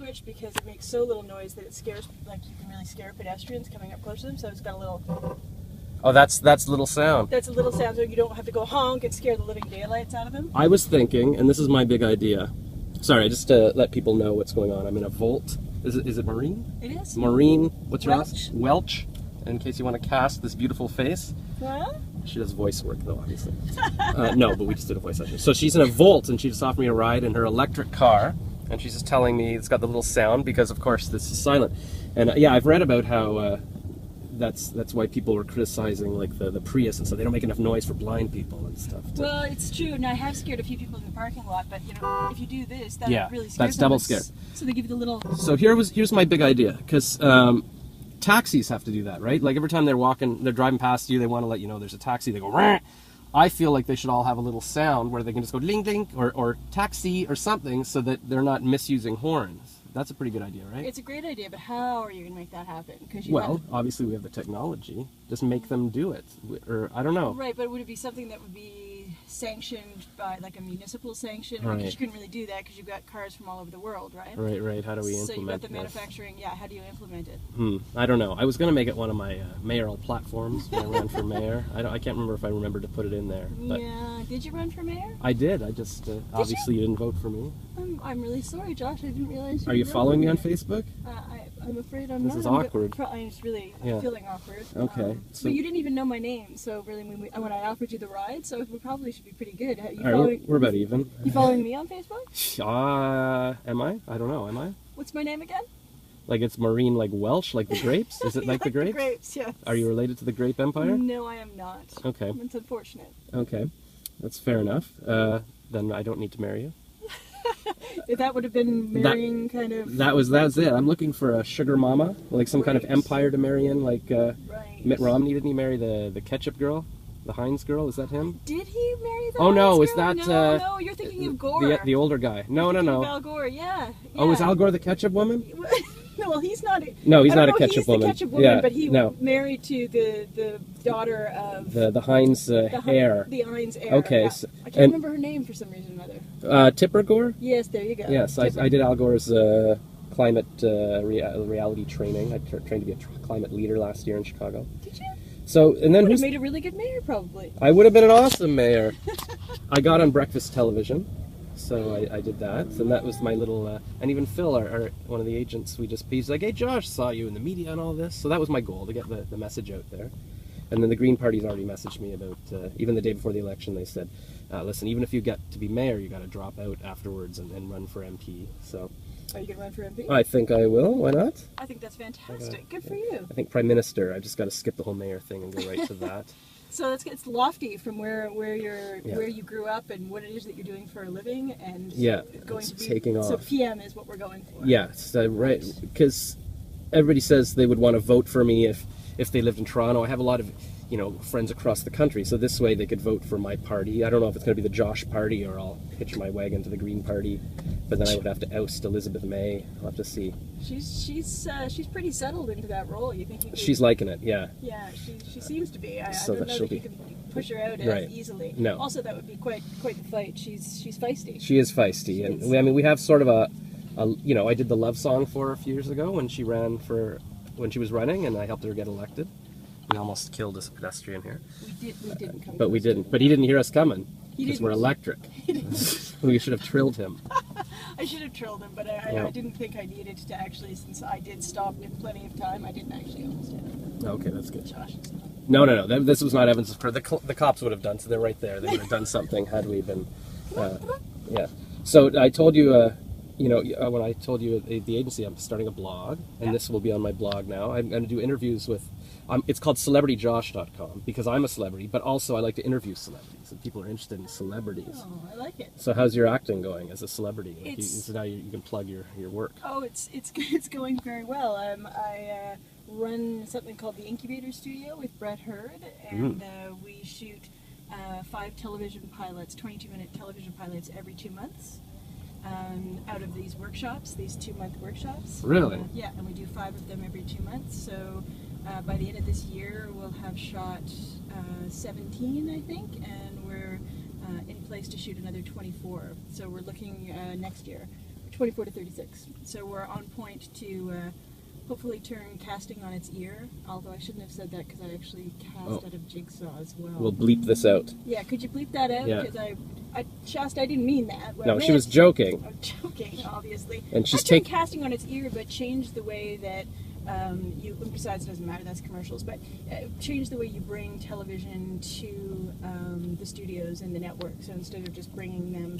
switch because it makes so little noise that it scares, like you can really scare pedestrians coming up close to them. So it's got a little. Oh, that's little sound. That's a little sound, so you don't have to go honk and scare the living daylights out of them. I was thinking, and this is my big idea. Sorry, just to let people know what's going on. I'm in a Volt. Is it Maureen? It is. Maureen, what's your Welch. last? Welch. In case you want to cast this beautiful face. Well, She does voice work though, obviously. No, but we just did a voice session. So she's in a Volt, and she just offered me a ride in her electric car, and she's just telling me it's got the little sound because, of course, this is silent. And yeah, I've read about how that's why people were criticizing like the Prius and stuff. They don't make enough noise for blind people and stuff. well, it's true, and I have scared a few people in the parking lot. But you know, if you do this, that really scares that's them. double scare. So they give you the little. So here's my big idea, because taxis have to do that, right? Like every time they're driving past you, they want to let you know there's a taxi. They go, "Rah!" I feel like they should all have a little sound where they can just go ding ding or taxi or something, so that they're not misusing horns. That's a pretty good idea, right? It's a great idea, but how are you going to make that happen? Because obviously we have the technology. Just make them do it, or I don't know. Right, but would it be something that would be sanctioned by like a municipal sanction? Right. Because you couldn't really do that because you've got cars from all over the world, right? Right. How do we implement So you've got the this? manufacturing. Yeah, how do you implement it? I don't know. I was going to make it one of my mayoral platforms when I ran for mayor. I can't remember if I remembered to put it in there. But Yeah. Did you run for mayor? I did. I just obviously you didn't vote for me. I'm really sorry, Josh. I didn't realize. Are you following me on Facebook? I'm afraid I'm This not. is awkward. I'm just really feeling awkward. Okay. So but you didn't even know my name, so really when I offered you the ride, so we probably should be pretty good. all right, we're about even. You following me on Facebook? Am I? I don't know. Am I? What's my name again? Like it's Maureen, like Welch, like the grapes? Is it like the grapes? The grapes, yes. Are you related to the grape empire? No, I am not. Okay. It's unfortunate. Okay. That's fair enough. Then I don't need to marry you. That would have been marrying kind of... That was it. I'm looking for a sugar mama, like some kind of empire to marry in, like Mitt Romney. Didn't he marry the ketchup girl? The Heinz girl? Is that him? Did he marry the Oh no, Heinz is girl? that... No, you're thinking of Gore. The older guy. No. Al Gore, yeah. Oh, is Al Gore the ketchup woman? No, well, he's not. No, he's not a ketchup woman. He's the ketchup woman, but he married to the daughter of the Heinz heir. The Heinz heir. Okay, Yeah. so, I can't remember her name for some reason or other. Tipper Gore? Yes, there you go. Yes, I did Al Gore's climate reality training. I trained to be a climate leader last year in Chicago. Did you? So, and then would have made a really good mayor, probably. I would have been an awesome mayor. I got on breakfast television, so I did that, and that was my little. And even Phil, our one of the agents, he's like, "Hey, Josh, saw you in the media and all this." So that was my goal, to get the message out there. And then the Green Party's already messaged me about, even the day before the election, they said, "Listen, even if you get to be mayor, you got to drop out afterwards and run for MP." So. Are you going to run for MP? I think I will. Why not? I think that's fantastic. Good for you. I think Prime Minister. I just got to skip the whole mayor thing and go right to that. So it's lofty from where you grew up and what it is that you're doing for a living, and going to be taking off. So PM is what we're going for. Yeah, so, right. Because everybody says they would want to vote for me if they lived in Toronto. I have a lot of friends across the country, so this way they could vote for my party. I don't know if it's going to be the Josh party or I'll hitch my wagon to the Green Party, but then I would have to oust Elizabeth May. I'll have to see. She's pretty settled into that role. You think you could, she's liking it, yeah. Yeah, she seems to be. I So don't know that you can push her out as easily. No. Also, that would be quite the fight. She's feisty. She is feisty, and we have sort of a I did the love song for her a few years ago when she was running, and I helped her get elected. We almost killed this pedestrian here. We didn't come. But we didn't. But he didn't hear us coming because we're electric. We should have trilled him. I should have trilled him, but I didn't think I needed to actually, since I did stop in plenty of time. I didn't actually almost hit him. Okay, that's good. Josh is not. No. This was not evidence of the cops would have done. So they're right there. They would have done something had we been. Yeah. So I told you. When I told you at the agency, I'm starting a blog, and this will be on my blog now. I'm going to do interviews with. It's called CelebrityJosh.com because I'm a celebrity, but also I like to interview celebrities, and people are interested in celebrities. Oh, I like it. So how's your acting going as a celebrity? So now you can plug your work. Oh, it's going very well. I run something called the Incubator Studio with Brett Hurd, and we shoot 5 television pilots, 22-minute television pilots every 2 months. Out of these workshops, these 2-month workshops. Really? Yeah, and we do 5 of them every 2 months. So by the end of this year, we'll have shot 17, I think, and we're in place to shoot another 24. So we're looking next year. 24 to 36. So we're on point to hopefully turn casting on its ear. Although I shouldn't have said that because I actually cast out of Jigsaw as well. We'll bleep this out. Yeah, could you bleep that out? Yeah. Because I didn't mean that. No, she was joking. I'm joking, obviously. And she's taking casting on its ear, but change the way that besides, it doesn't matter, that's commercials, but change the way you bring television to the studios and the network. So instead of just bringing them,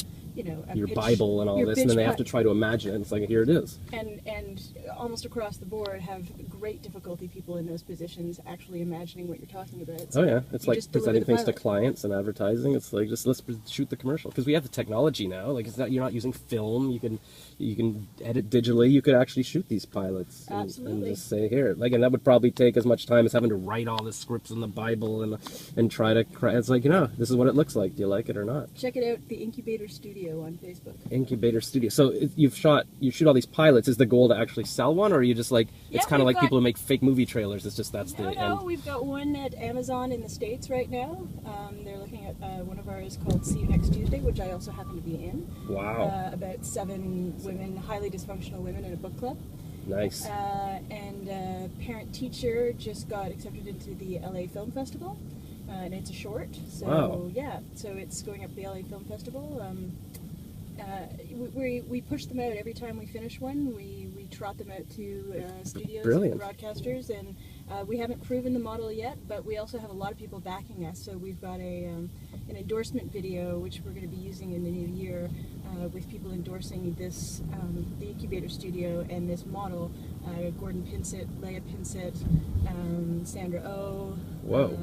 your Bible and all this, and then they have to try to imagine it. It's like, here it is. And almost across the board have great difficulty, people in those positions, actually imagining what you're talking about. So oh yeah, it's like presenting things to clients and advertising. It's like, just let's shoot the commercial, because we have the technology now. Like, it's not, you're not using film. You can edit digitally. You could actually shoot these pilots and just say, here. Like, and that would probably take as much time as having to write all the scripts in the Bible and try to. It's like, this is what it looks like. Do you like it or not? Check it out, the Incubator Studio on Facebook. Incubator Studio. So you shoot all these pilots. Is the goal to actually sell one, or are you just like, it's kind of like people who make fake movie trailers? It's just that's the end. No, we've got one at Amazon in the States right now. They're looking at one of ours called See You Next Tuesday, which I also happen to be in. Wow. About 7 women, highly dysfunctional women in a book club. Nice. And Parent Teacher just got accepted into the LA Film Festival. And it's a short. So wow. Yeah, so it's going up to the LA Film Festival. We push them out every time we finish one. We trot them out to studios and broadcasters, and we haven't proven the model yet, but we also have a lot of people backing us. So we've got an endorsement video, which we're going to be using in the new year, with people endorsing this, the Incubator Studio and this model. Gordon Pinsett, Leia Pinsett, Sandra Oh. Whoa.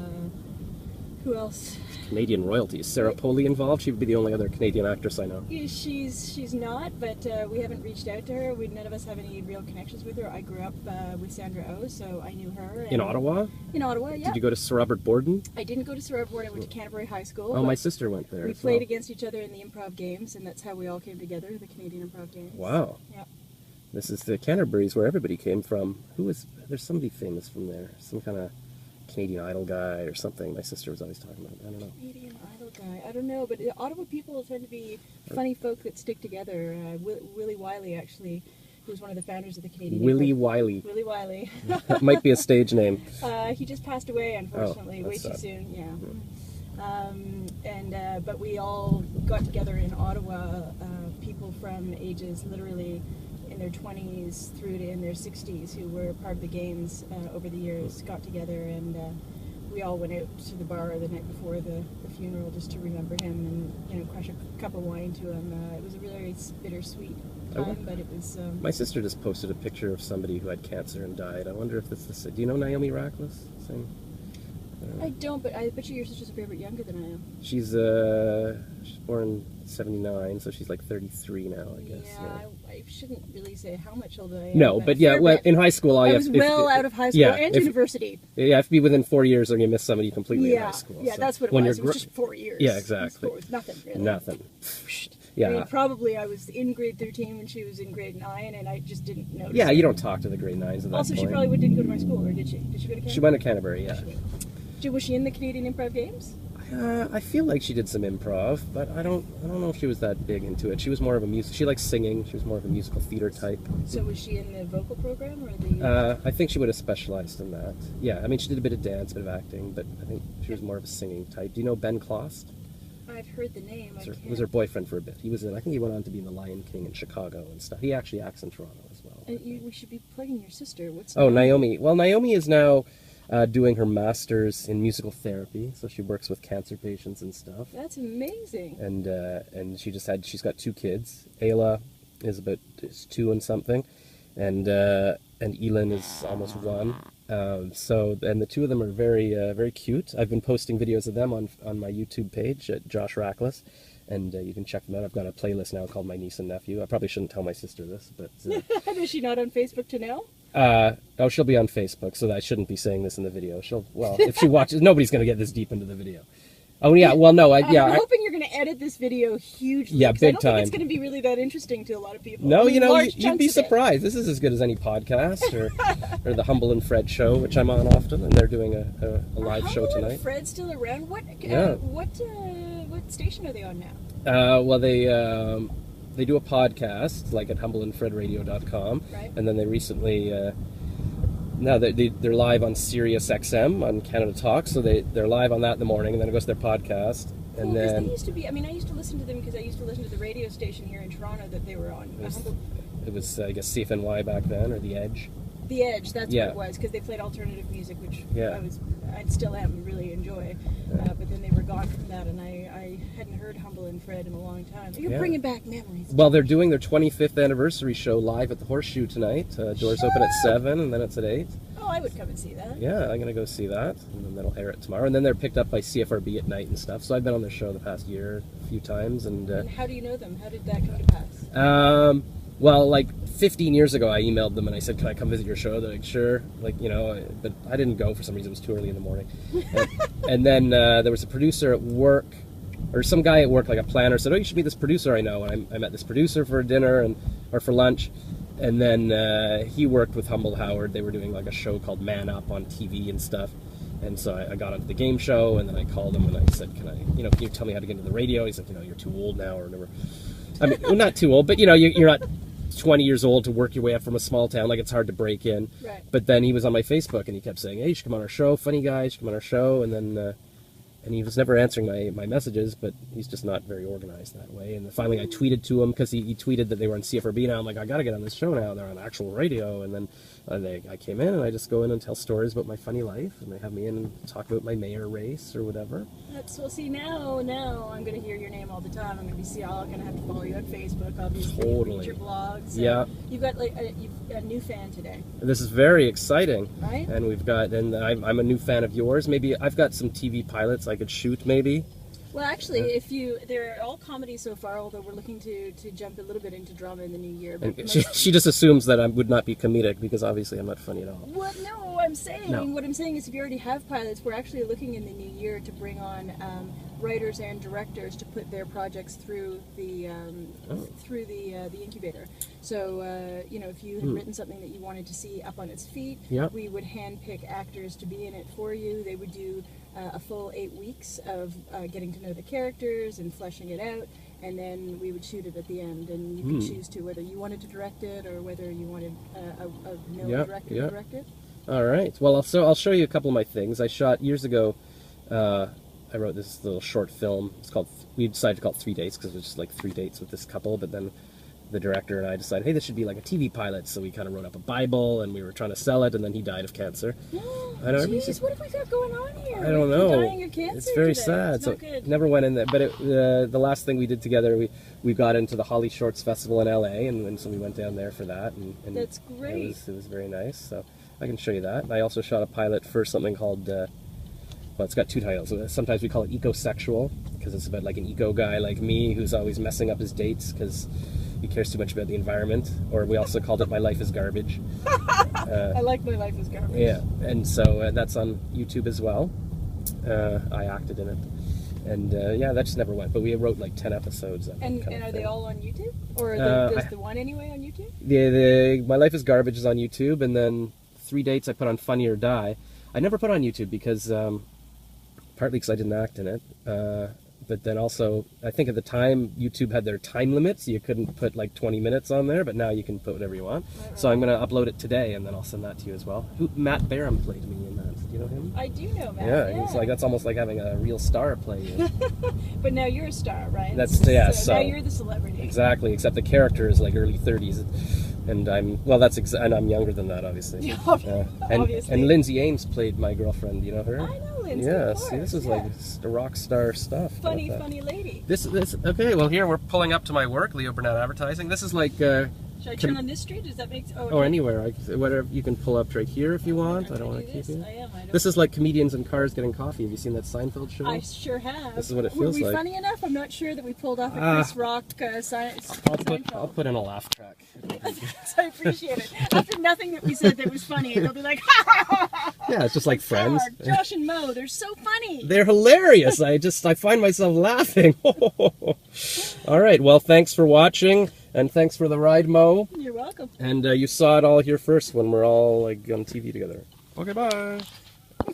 Who else? Canadian royalty. Is Sarah Polley involved? She would be the only other Canadian actress I know. She's not, but we haven't reached out to her. None of us have any real connections with her. I grew up with Sandra Oh, so I knew her. In Ottawa? In Ottawa, yeah. Did you go to Sir Robert Borden? I didn't go to Sir Robert Borden. I went to Canterbury High School. Oh, my sister went there. We played against each other in the improv games, and that's how we all came together, the Canadian improv games. Wow. Yeah. This is the Canterbury's where everybody came from. There's somebody famous from there. Some kind of Canadian Idol guy or something. My sister was always talking about. I don't know. Canadian Idol guy. I don't know, but Ottawa people tend to be funny folk that stick together. Willie Wiley, actually, who was one of the founders of the Canadian. Willie Wiley. Willie Wiley. That might be a stage name. He just passed away, unfortunately, way too sad. soon. Yeah. But we all got together in Ottawa. People from ages literally in their 20s through to in their 60s who were part of the games over the years got together, and we all went out to the bar the night before the funeral just to remember him and crush a cup of wine to him. It was a really bittersweet time, but it was... My sister just posted a picture of somebody who had cancer and died. I wonder if that's the... Do you know Naomi Rackless? I don't, but I bet your sister's a fair bit younger than I am. She's born 79, so she's like 33 now, I guess. Yeah. I shouldn't really say how much older I am. No, but yeah, well, in high school... I was out of high school and university. You have to be within 4 years or you miss somebody completely in high school. Yeah, so that's what it was. It was just 4 years. Yeah, exactly. It was nothing, really. Nothing. Yeah. I mean, probably I was in grade 13 when she was in grade 9, and I just didn't notice. Yeah, you don't talk to the grade 9s at that Also, point. she probably didn't go to my school, or did she? Did she go to Canterbury? She went to Canterbury, yeah. Was she in the Canadian Improv Games? I feel like she did some improv, but I don't know if she was that big into it. She was more of a music. She likes singing. She was more of a musical theater type. So was she in the vocal program or the? I think she would have specialized in that. Yeah, I mean she did a bit of dance, a bit of acting, but I think she was more of a singing type. Do you know Ben Klost? I've heard the name. Was her boyfriend for a bit. He was in. I think he went on to be in The Lion King in Chicago and stuff. He actually acts in Toronto as well. And we should be plugging your sister. What's? Oh, Naomi. Well, Naomi is now. Doing her master's in musical therapy, so she works with cancer patients and stuff. That's amazing. And she's got 2 kids. Ayla is 2 and something, and Elin is almost 1. And the 2 of them are very very cute. I've been posting videos of them on my YouTube page at Josh Rackless, and you can check them out. I've got a playlist now called My Niece and Nephew. I probably shouldn't tell my sister this, but is she not on Facebook to know? She'll be on Facebook, so I shouldn't be saying this in the video. If she watches, nobody's going to get this deep into the video. Oh yeah, well no, I'm hoping you're going to edit this video hugely. Yeah, big I don't time. think it's going to be really that interesting to a lot of people. No, you'd be surprised. This is as good as any podcast or the Humble and Fred show, which I'm on often, and they're doing a live show tonight. Humble and Fred's still around? What station are they on now? Well, they do a podcast, like at humbleandfredradio.com. Right. And then they recently, now they're live on Sirius XM on Canada Talk, so they're live on that in the morning, and then it goes to their podcast. And well, then they used to be, I mean, I used to listen to them because I used to listen to the radio station here in Toronto that they were on. it was I guess, CFNY back then, or The Edge. The Edge, that's Yeah. what it was, because they played alternative music, which Yeah. I still am really enjoy. But then they were gone from that, and I hadn't heard Humble and Fred in a long time. You're Yeah. bringing back memories. Well, they're doing their 25th anniversary show live at the Horseshoe tonight. Doors open at 7, and then it's at 8. Oh, I would come and see that. Yeah, I'm going to go see that, and then they'll air it tomorrow. And then they're picked up by CFRB at night and stuff. So I've been on their show the past year a few times. And how do you know them? How did that come to pass? well, like 15 years ago, I emailed them and I said, "Can I come visit your show?" They're like, "Sure." Like, but I didn't go for some reason. It was too early in the morning. And then there was a producer at work, or some guy at work, like a planner, said, "Oh, you should meet this producer I know." And I met this producer for dinner or for lunch. And then he worked with Humble Howard. They were doing like a show called Man Up on TV and stuff. And so I got onto the game show, and then I called him and I said, "Can you tell me how to get into the radio?" He's like, "You're too old now," or whatever. I mean, well, not too old, but you're not 20 years old to work your way up from a small town. Like, it's hard to break in. Right. But then he was on my Facebook and he kept saying, "Hey, you should come on our show. Funny guy, you should come on our show." And then and he was never answering my messages, but he's just not very organized that way. And then finally I tweeted to him, because he tweeted that they were on CFRB now. I'm like, I got to get on this show now. They're on actual radio. And then I came in and I just go in and tell stories about my funny life. And they have me in and talk about my mayor race or whatever. Well, see, now I'm going to hear your name all the time. I'm going to be going to have to follow you on Facebook, obviously. Totally. Read your blogs. Yeah. You've got a new fan today. This is very exciting. Right? And I'm a new fan of yours. Maybe I've got some TV pilots I could shoot, maybe. Well, actually, they're all comedies so far, although we're looking to jump a little bit into drama in the new year. But And she just assumes that I would not be comedic, because obviously I'm not funny at all. Well, no, what I'm saying is, if you already have pilots, we're actually looking in the new year to bring on writers and directors to put their projects through the incubator. So if you had written something that you wanted to see up on its feet, we would handpick actors to be in it for you. They would do a full 8 weeks of getting to know the characters and fleshing it out, and then we would shoot it at the end, and you could choose to whether you wanted to direct it or whether you wanted a male director to direct it. All right. Well, I'll show you a couple of my things. I shot years ago. I wrote this little short film. We decided to call it 3 Dates, because it was just like 3 dates with this couple, but then the director and I decided, hey, this should be like a TV pilot, so we kind of wrote up a Bible, and we were trying to sell it, and then he died of cancer. Jeez, what have we got going on here? I don't know. Dying of cancer it's very today. sad. It's so not good. Never went in there. But the last thing we did together, we got into the Holly Shorts Festival in LA, and so we went down there for that. And that's great. It was very nice. So I can show you that. And I also shot a pilot for something called. Well, it's got two titles. Sometimes we call it Ecosexual, because it's about like an eco guy like me who's always messing up his dates because he cares too much about the environment. Or we also called it My Life is Garbage. I like My Life is Garbage. Yeah, and so that's on YouTube as well. I acted in it. And that just never went. But we wrote like 10 episodes. And are they all on YouTube? Or is the one anyway on YouTube? The My Life is Garbage is on YouTube, and then 3 Dates I put on Funny or Die. I never put on YouTube because... partly because I didn't act in it, but then also, I think at the time, YouTube had their time limits. You couldn't put like 20 minutes on there, but now you can put whatever you want. Right. So I'm going to upload it today, and then I'll send that to you as well. Matt Barham played me in that. Do you know him? I do know Matt. Yeah, he's like, that's almost like having a real star play you. But now you're a star, right? So now you're the celebrity. Exactly, except the character is like early 30s. And and I'm younger than that, obviously. Obviously. And Lindsay Ames played my girlfriend. Do you know her? I know Lindsay. Yeah, of course, see, this is like rock star stuff. Funny lady. This okay. Well, here we're pulling up to my work, Leo Burnett Advertising. This is like. Should I turn on this street? Does that make? Or anywhere. Whatever you can pull up right here if you want. I don't want to keep you. This is like comedians in cars getting coffee. Have you seen that Seinfeld show? I sure have. This is what it feels like. Were we funny enough? I'm not sure that we pulled off a Chris Rock Seinfeld. I'll put in a laugh track. I appreciate it. After nothing that we said that was funny, they'll be like, yeah, it's just like Friends. Josh and Mo, they're so funny. They're hilarious. I find myself laughing. All right. Well, thanks for watching. And thanks for the ride, Mo. You're welcome. And you saw it all here first when we're all like on TV together. Okay, bye.